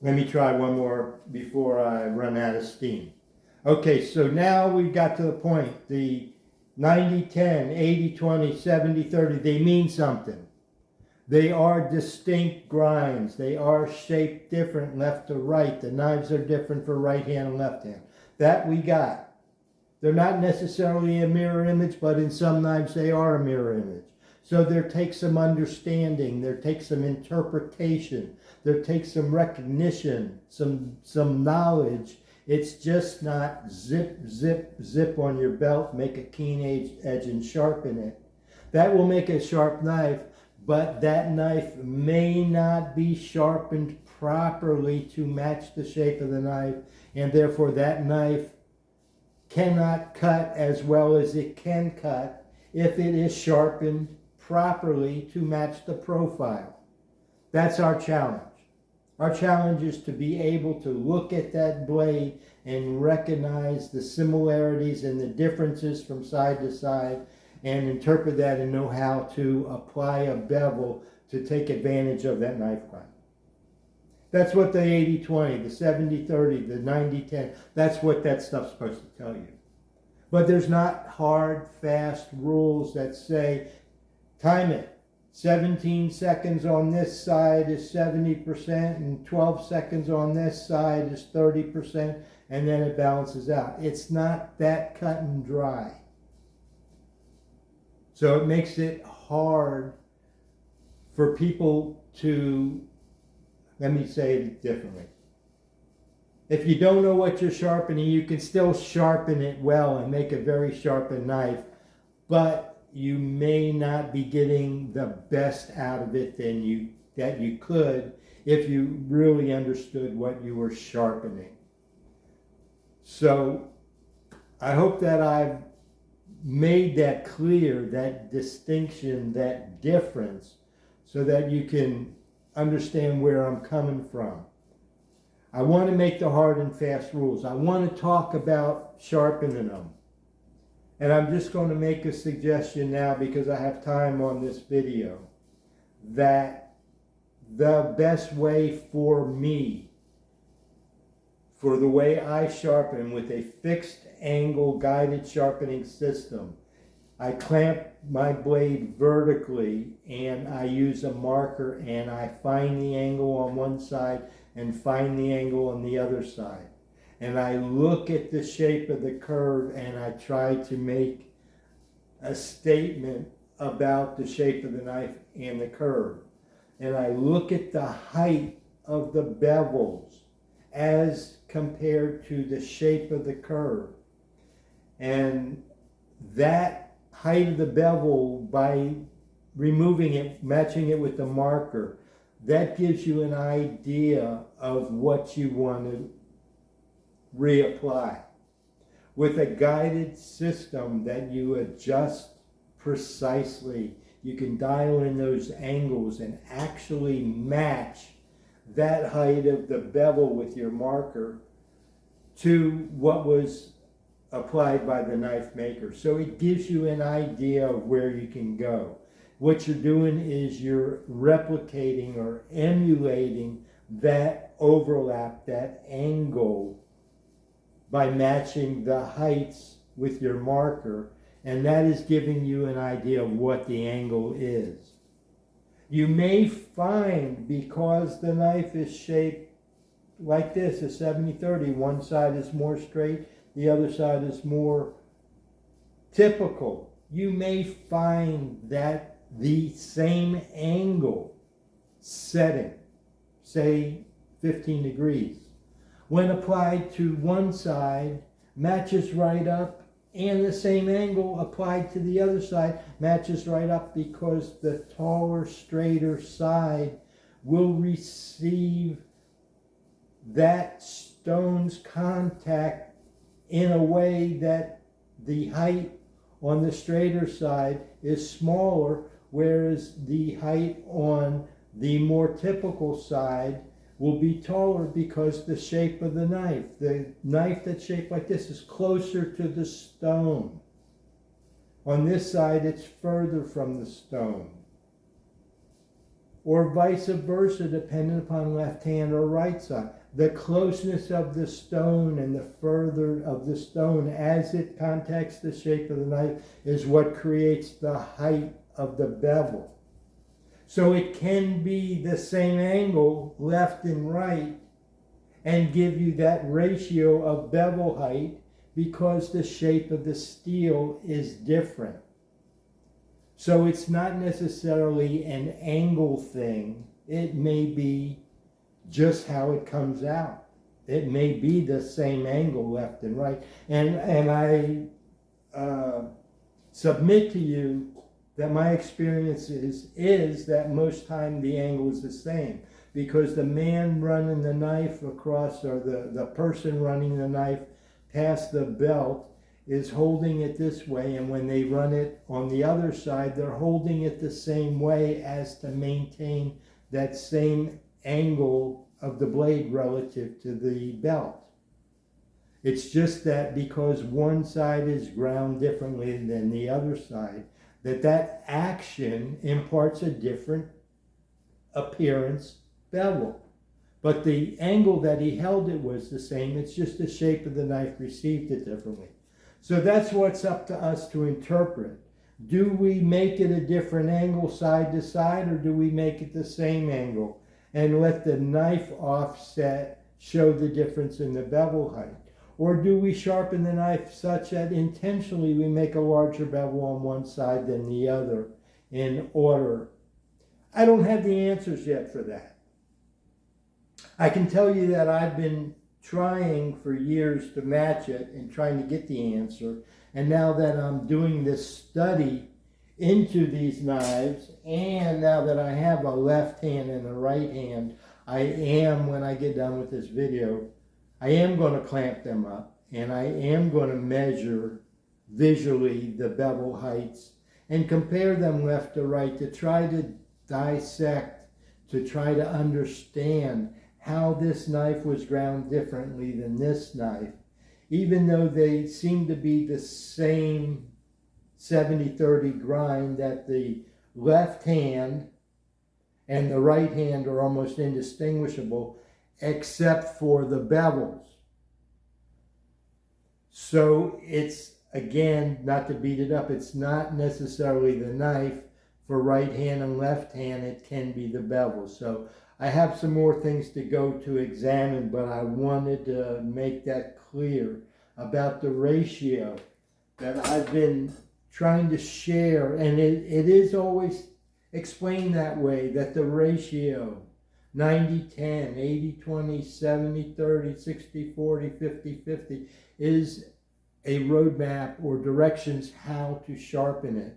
Let me try one more before I run out of steam. Okay, so now we've got to the point. The 90-10, 80-20, 70-30, they mean something. They are distinct grinds. They are shaped different left to right. The knives are different for right hand and left hand. That we got. They're not necessarily a mirror image, but in some knives they are a mirror image. So there takes some understanding, there takes some interpretation, there takes some recognition, some knowledge. It's just not zip, zip, zip on your belt, make a keen edge and sharpen it. That will make a sharp knife, but that knife may not be sharpened properly to match the shape of the knife, and therefore that knife cannot cut as well as it can cut if it is sharpened properly to match the profile. That's our challenge. Our challenge is to be able to look at that blade and recognize the similarities and the differences from side to side and interpret that and know how to apply a bevel to take advantage of that knife grind. That's what the 80-20, the 70-30, the 90-10, that's what that stuff's supposed to tell you. But there's not hard, fast rules that say, time it. 17 seconds on this side is 70%, and 12 seconds on this side is 30%, and then it balances out. It's not that cut and dry. So it makes it hard for people to, let me say it differently. If you don't know what you're sharpening, you can still sharpen it well and make a very sharpened knife, but you may not be getting the best out of it that you could if you really understood what you were sharpening. So I hope that I've made that clear, that distinction, that difference, so that you can understand where I'm coming from. I want to make the hard and fast rules. I want to talk about sharpening them. And I'm just going to make a suggestion now, because I have time on this video, that the best way for me, for the way I sharpen with a fixed angle guided sharpening system, I clamp my blade vertically and I use a marker and I find the angle on one side and find the angle on the other side. And I look at the shape of the curve and I try to make a statement about the shape of the knife and the curve. And I look at the height of the bevels as compared to the shape of the curve. And that height of the bevel, by removing it, matching it with the marker, that gives you an idea of what you want to reapply. With a guided system that you adjust precisely, you can dial in those angles and actually match that height of the bevel with your marker to what was applied by the knife maker. So it gives you an idea of where you can go. What you're doing is you're replicating or emulating that overlap, that angle, by matching the heights with your marker, and that is giving you an idea of what the angle is. You may find, because the knife is shaped like this, a 70-30, one side is more straight, the other side is more typical. You may find that the same angle setting, say 15 degrees, when applied to one side, matches right up, and the same angle applied to the other side matches right up, because the taller, straighter side will receive that stone's contact in a way that the height on the straighter side is smaller, whereas the height on the more typical side will be taller, because the shape of the knife that's shaped like this is closer to the stone. On this side, it's further from the stone. or vice versa, depending upon left hand or right side. The closeness of the stone and the further of the stone as it contacts the shape of the knife is what creates the height of the bevel. So it can be the same angle, left and right, and give you that ratio of bevel height because the shape of the steel is different. So it's not necessarily an angle thing. It may be just how it comes out. It may be the same angle left and right. And I submit to you that my experience is that most time the angle is the same, because the man running the knife across, or the person running the knife past the belt, is holding it this way, and when they run it on the other side, they're holding it the same way as to maintain that same angle of the blade relative to the belt. It's just that because one side is ground differently than the other side, that action imparts a different appearance bevel. But the angle that he held it was the same. It's just the shape of the knife received it differently. So that's what's up to us to interpret. Do we make it a different angle side to side, or do we make it the same angle and let the knife offset show the difference in the bevel height? Or do we sharpen the knife such that intentionally we make a larger bevel on one side than the other in order? I don't have the answers yet for that. I can tell you that I've been trying for years to match it and trying to get the answer. And now that I'm doing this study into these knives, and now that I have a left hand and a right hand, I am, when I get done with this video, I am going to clamp them up, and I am going to measure visually the bevel heights and compare them left to right to try to dissect, to try to understand how this knife was ground differently than this knife, even though they seem to be the same 70-30 grind, that the left hand and the right hand are almost indistinguishable except for the bevels. So it's, again, not to beat it up, it's not necessarily the knife. For right hand and left hand, it can be the bevel. So I have some more things to go to examine, but I wanted to make that clear about the ratio that I've been trying to share. And it is always explained that way, that the ratio 90-10, 80-20, 70-30, 60-40, 50-50 is a roadmap or directions how to sharpen it.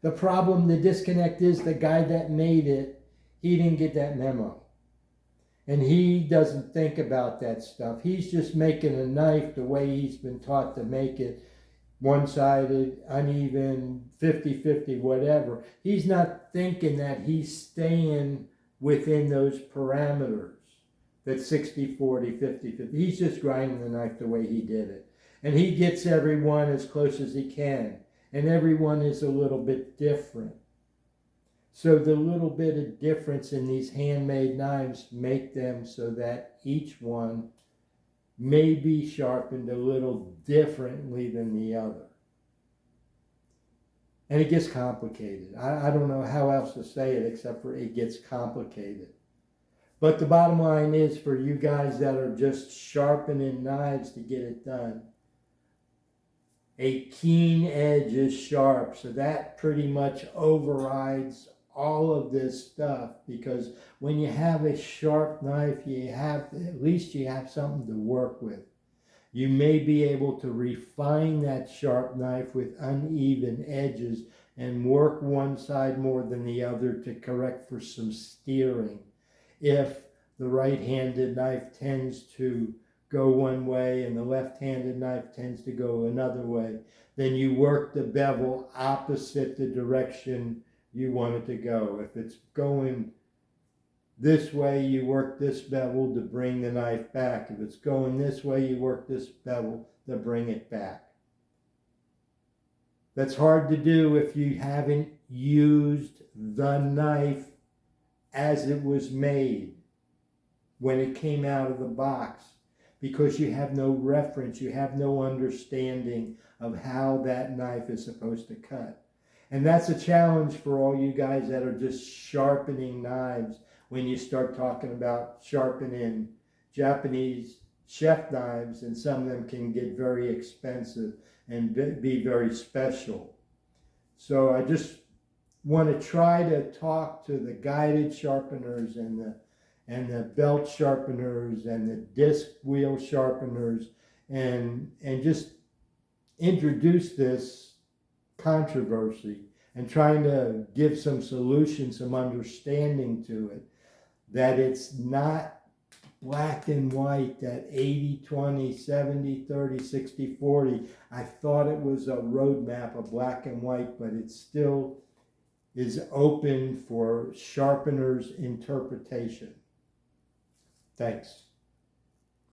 The problem, the disconnect is the guy that made it, he didn't get that memo. And he doesn't think about that stuff. He's just making a knife the way he's been taught to make it, one-sided, uneven, 50-50, whatever. He's not thinking that he's staying within those parameters, that 60-40, 50-50. He's just grinding the knife the way he did it. And he gets everyone as close as he can. And everyone is a little bit different. So the little bit of difference in these handmade knives make them so that each one may be sharpened a little differently than the other. And it gets complicated. I don't know how else to say it except for it gets complicated. But the bottom line is, for you guys that are just sharpening knives to get it done, a keen edge is sharp, so that pretty much overrides all of this stuff, because when you have a sharp knife, at least you have something to work with. You may be able to refine that sharp knife with uneven edges and work one side more than the other to correct for some steering. If the right-handed knife tends to go one way and the left-handed knife tends to go another way, then you work the bevel opposite the direction you want it to go. If it's going this way, you work this bevel to bring the knife back. If it's going this way, you work this bevel to bring it back. That's hard to do if you haven't used the knife as it was made when it came out of the box, because you have no reference, you have no understanding of how that knife is supposed to cut. And that's a challenge for all you guys that are just sharpening knives when you start talking about sharpening Japanese chef knives, and some of them can get very expensive and be very special. So I just want to try to talk to the guided sharpeners and the belt sharpeners and the disc wheel sharpeners, and just introduce this controversy and trying to give some solution, some understanding to it, that it's not black and white, that 80-20, 70-30, 60-40. I thought it was a roadmap of black and white, but it still is open for sharpeners' interpretation. Thanks.